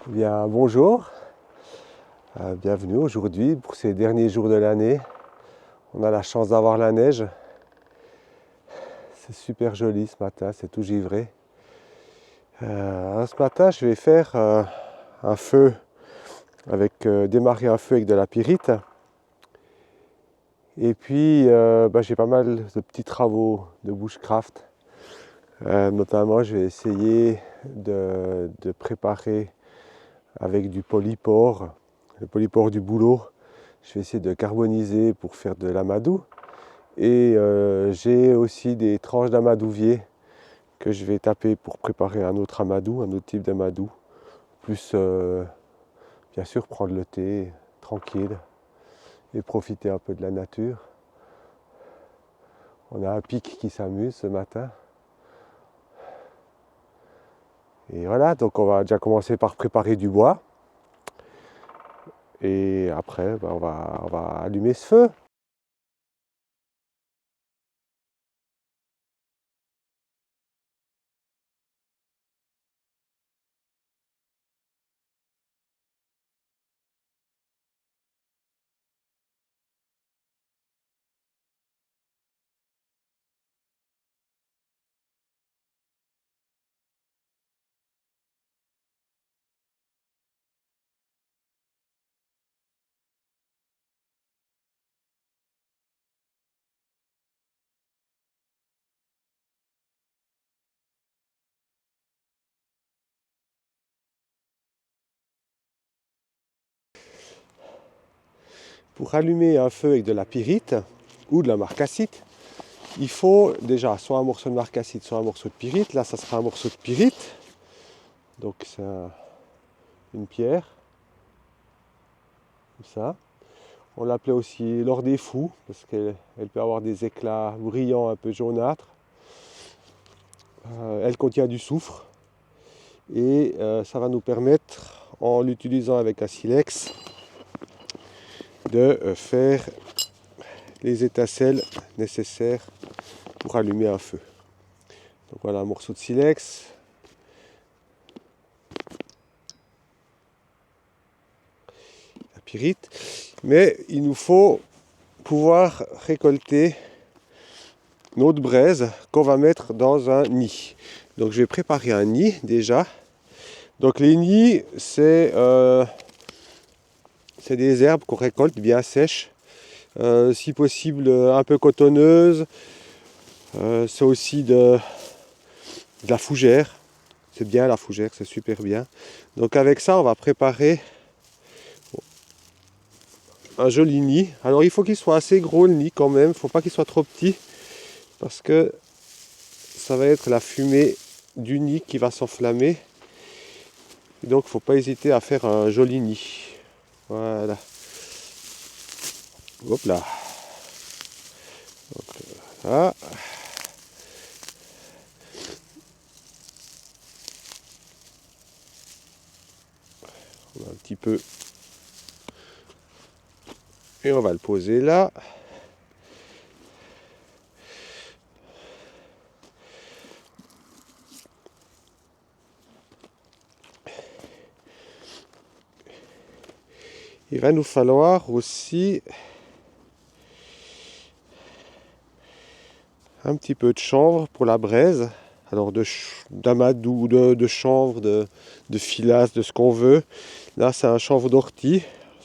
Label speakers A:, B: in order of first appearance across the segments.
A: Bien, bonjour, bienvenue aujourd'hui pour ces derniers jours de l'année. On a la chance d'avoir la neige. C'est super joli ce matin, c'est tout givré. Ce matin, je vais faire un feu, démarrer un feu avec de la pyrite. Et puis, j'ai pas mal de petits travaux de bushcraft. Notamment, je vais essayer de préparer avec du polypore, le polypore du boulot. Je vais essayer de carboniser pour faire de l'amadou. Et j'ai aussi des tranches d'amadouvier que je vais taper pour préparer un autre amadou, un autre type d'amadou. Plus, bien sûr, prendre le thé tranquille et profiter un peu de la nature. On a un pic qui s'amuse ce matin. Et voilà, donc on va déjà commencer par préparer du bois. Et après, on va allumer ce feu. Pour allumer un feu avec de la pyrite ou de la marcassite, il faut déjà soit un morceau de marcassite, soit un morceau de pyrite. Là, ça sera un morceau de pyrite. Donc c'est une pierre, comme ça. On l'appelait aussi l'or des fous, parce qu'elle peut avoir des éclats brillants un peu jaunâtres. Elle contient du soufre. Et ça va nous permettre, en l'utilisant avec un silex, de faire les étincelles nécessaires pour allumer un feu. Donc voilà un morceau de silex. La pyrite. Mais il nous faut pouvoir récolter notre braise qu'on va mettre dans un nid. Donc je vais préparer un nid déjà. Donc les nids, c'est des herbes qu'on récolte bien sèches, si possible un peu cotonneuses. C'est aussi de la fougère. C'est bien la fougère, c'est super bien. Donc avec ça, on va préparer un joli nid. Alors il faut qu'il soit assez gros le nid quand même, il ne faut pas qu'il soit trop petit, parce que ça va être la fumée du nid qui va s'enflammer. Et donc il ne faut pas hésiter à faire un joli nid. Voilà. Hop là. Donc, là. On va un petit peu. Et on va le poser là. Il va nous falloir aussi un petit peu de chanvre pour la braise. Alors d'amadou, de chanvre, de filasse, de ce qu'on veut. Là c'est un chanvre d'ortie.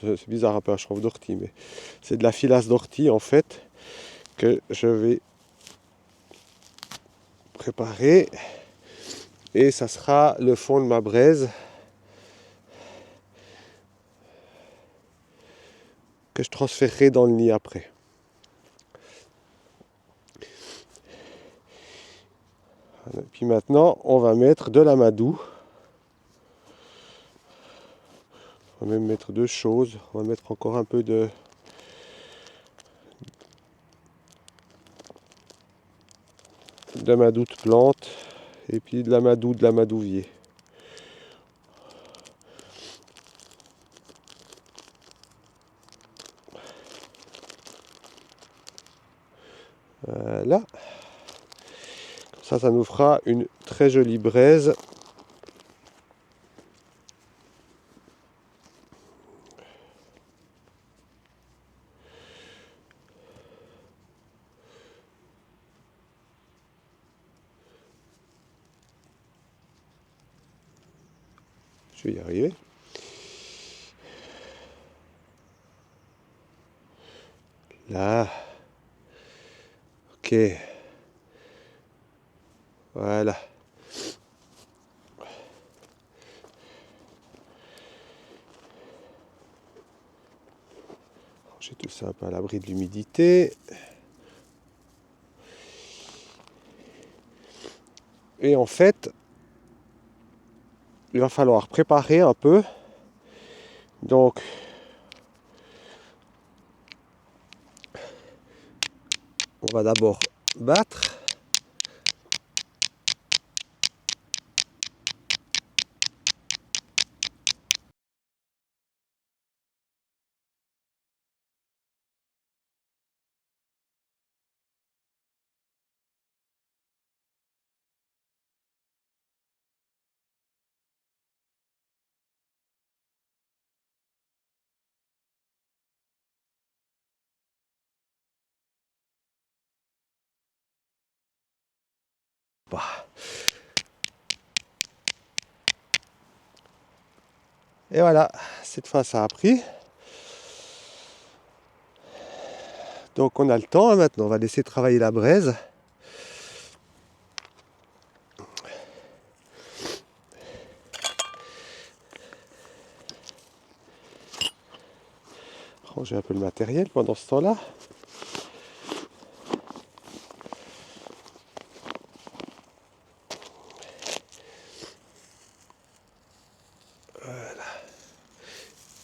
A: C'est bizarre un peu un chanvre d'ortie, mais c'est de la filasse d'ortie en fait que je vais préparer. Et ça sera le fond de ma braise que je transférerai dans le nid après. Et puis maintenant, on va mettre de l'amadou. On va même mettre deux choses. On va mettre encore un peu d'amadou de plante et puis de l'amadouvier. Voilà. Ça nous fera une très jolie braise je vais y arriver. Là. Ok. Voilà. J'ai tout ça un peu à l'abri de l'humidité. Et en fait, il va falloir préparer un peu. Donc, on va d'abord battre. Et voilà, cette fois ça a pris. Donc on a le temps hein, maintenant, on va laisser travailler la braise. Ranger un peu le matériel pendant ce temps-là. Voilà.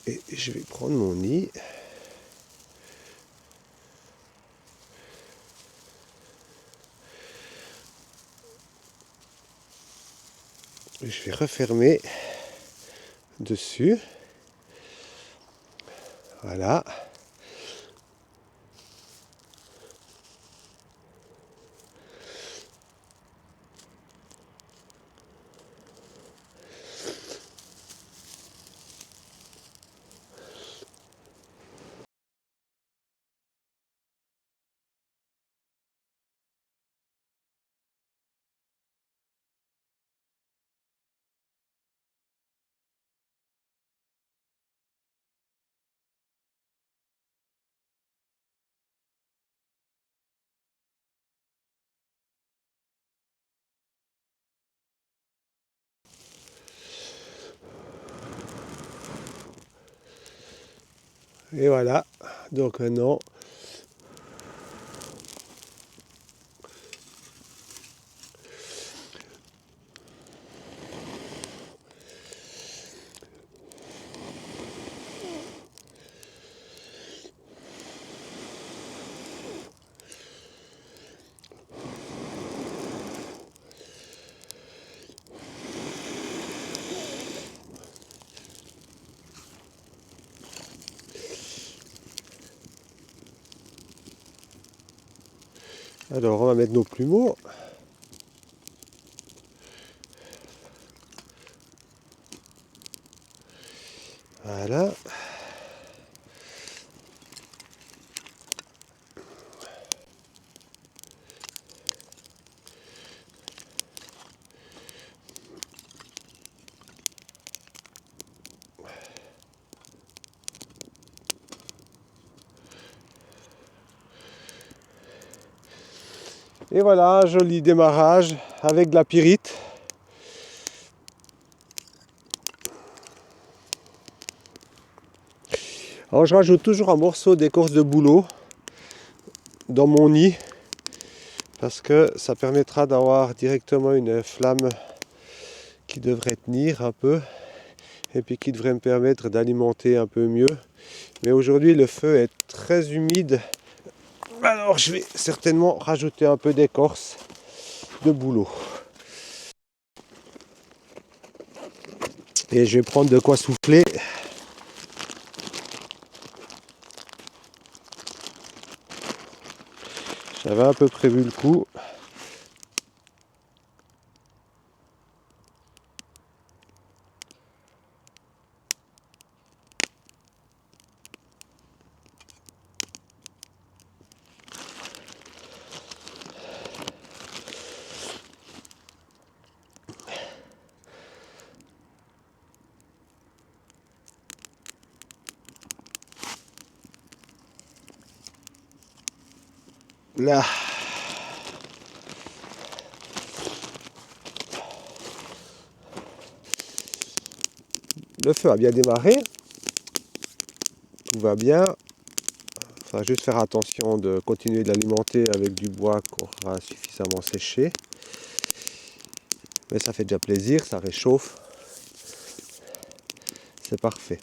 A: Et je vais prendre mon nid. Et je vais refermer dessus. Voilà. Et voilà. Donc maintenant, on va mettre nos plumeaux. Voilà. Et voilà, un joli démarrage avec de la pyrite. Alors je rajoute toujours un morceau d'écorce de bouleau dans mon nid parce que ça permettra d'avoir directement une flamme qui devrait tenir un peu et puis qui devrait me permettre d'alimenter un peu mieux. Mais aujourd'hui le feu est très humide, alors je vais certainement rajouter un peu d'écorce de bouleau. Et je vais prendre de quoi souffler. J'avais un peu prévu le coup. Là. Le feu a bien démarré. Tout va bien. Il faudra juste faire attention de continuer de l'alimenter avec du bois qui aura suffisamment séché. Mais ça fait déjà plaisir, ça réchauffe. C'est parfait.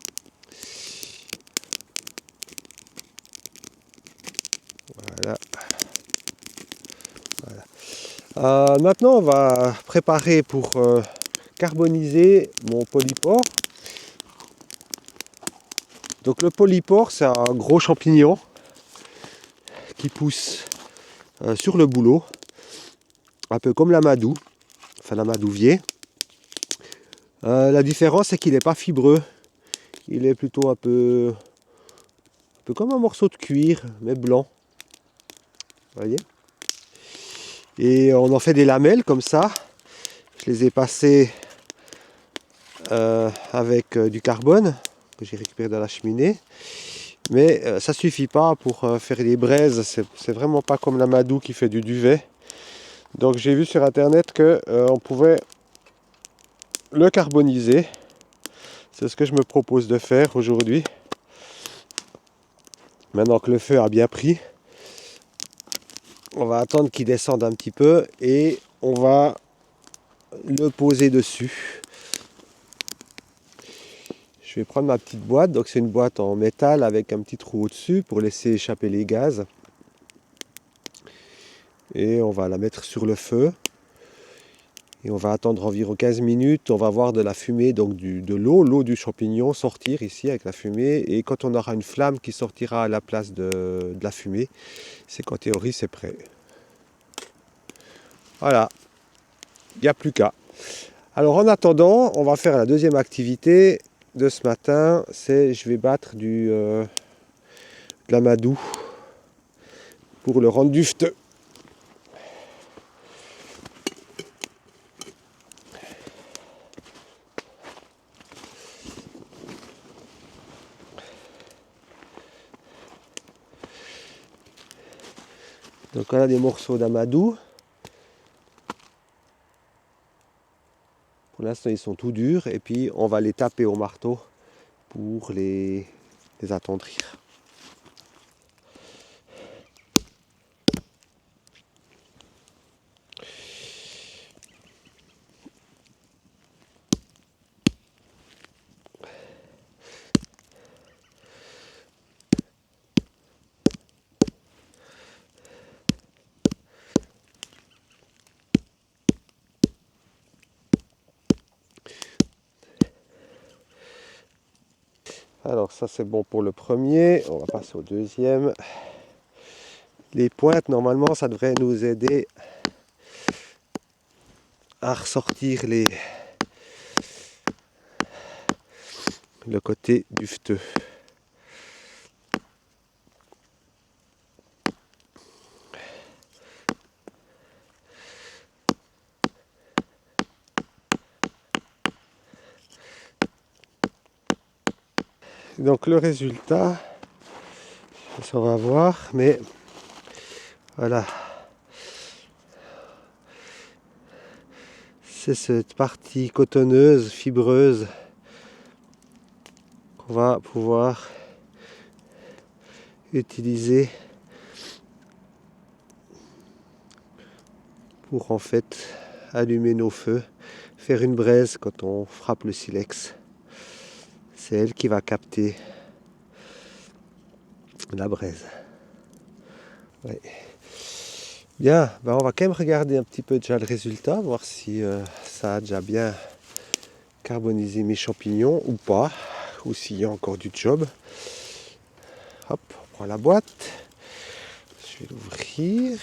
A: Voilà. Maintenant, on va préparer pour carboniser mon polypore. Donc le polypore, c'est un gros champignon qui pousse sur le bouleau, un peu comme l'amadou, enfin l'amadouvier. La différence, c'est qu'il n'est pas fibreux. Il est plutôt un peu comme un morceau de cuir, mais blanc. Vous voyez? Et on en fait des lamelles comme ça. Je les ai passées avec du carbone que j'ai récupéré dans la cheminée. Mais ça suffit pas pour faire des braises. C'est vraiment pas comme l'amadou qui fait du duvet. Donc j'ai vu sur internet que on pouvait le carboniser. C'est ce que je me propose de faire aujourd'hui. Maintenant que le feu a bien pris, on va attendre qu'il descende un petit peu et on va le poser dessus. Je vais prendre ma petite boîte, donc c'est une boîte en métal avec un petit trou au-dessus pour laisser échapper les gaz. Et on va la mettre sur le feu. Et on va attendre environ 15 minutes, on va voir de la fumée, donc de l'eau du champignon sortir ici avec la fumée. Et quand on aura une flamme qui sortira à la place de la fumée, c'est qu'en théorie c'est prêt. Voilà, il n'y a plus qu'à. Alors en attendant, on va faire la deuxième activité de ce matin, c'est je vais battre de l'amadou pour le rendre dufteux. Donc on a des morceaux d'amadou. Pour l'instant ils sont tout durs et puis on va les taper au marteau pour les attendrir. Alors ça c'est bon pour le premier, on va passer au deuxième. Les pointes normalement ça devrait nous aider à ressortir le côté dufteux. Donc le résultat, ça on va voir, mais voilà. C'est cette partie cotonneuse, fibreuse qu'on va pouvoir utiliser pour en fait allumer nos feux, faire une braise quand on frappe le silex. C'est elle qui va capter la braise. Ouais. Bien, ben on va quand même regarder un petit peu déjà le résultat, voir si ça a déjà bien carbonisé mes champignons ou pas, ou s'il y a encore du job. Hop, on prend la boîte, je vais l'ouvrir.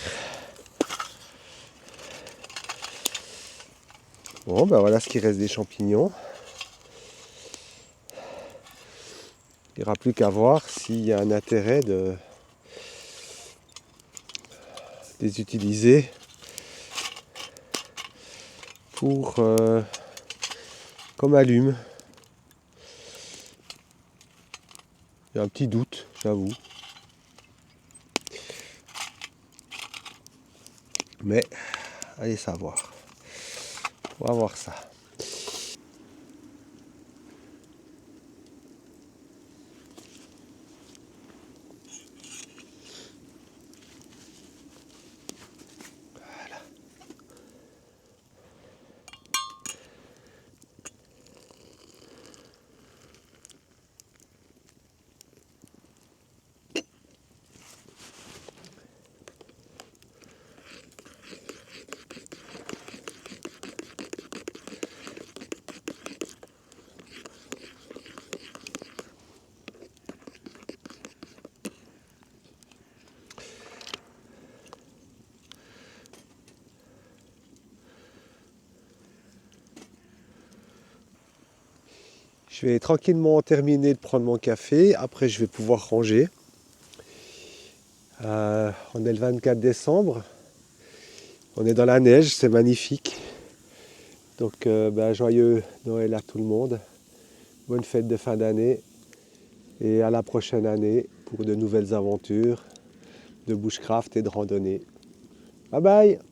A: Bon, ben voilà ce qui reste des champignons. Il n'y aura plus qu'à voir s'il y a un intérêt de les utiliser pour comme allume. Il y a un petit doute, j'avoue. Mais allez savoir. On va voir ça. Je vais tranquillement terminer de prendre mon café. Après, je vais pouvoir ranger. On est le 24 décembre. On est dans la neige, c'est magnifique. Donc, joyeux Noël à tout le monde. Bonne fête de fin d'année. Et à la prochaine année pour de nouvelles aventures de bushcraft et de randonnée. Bye bye!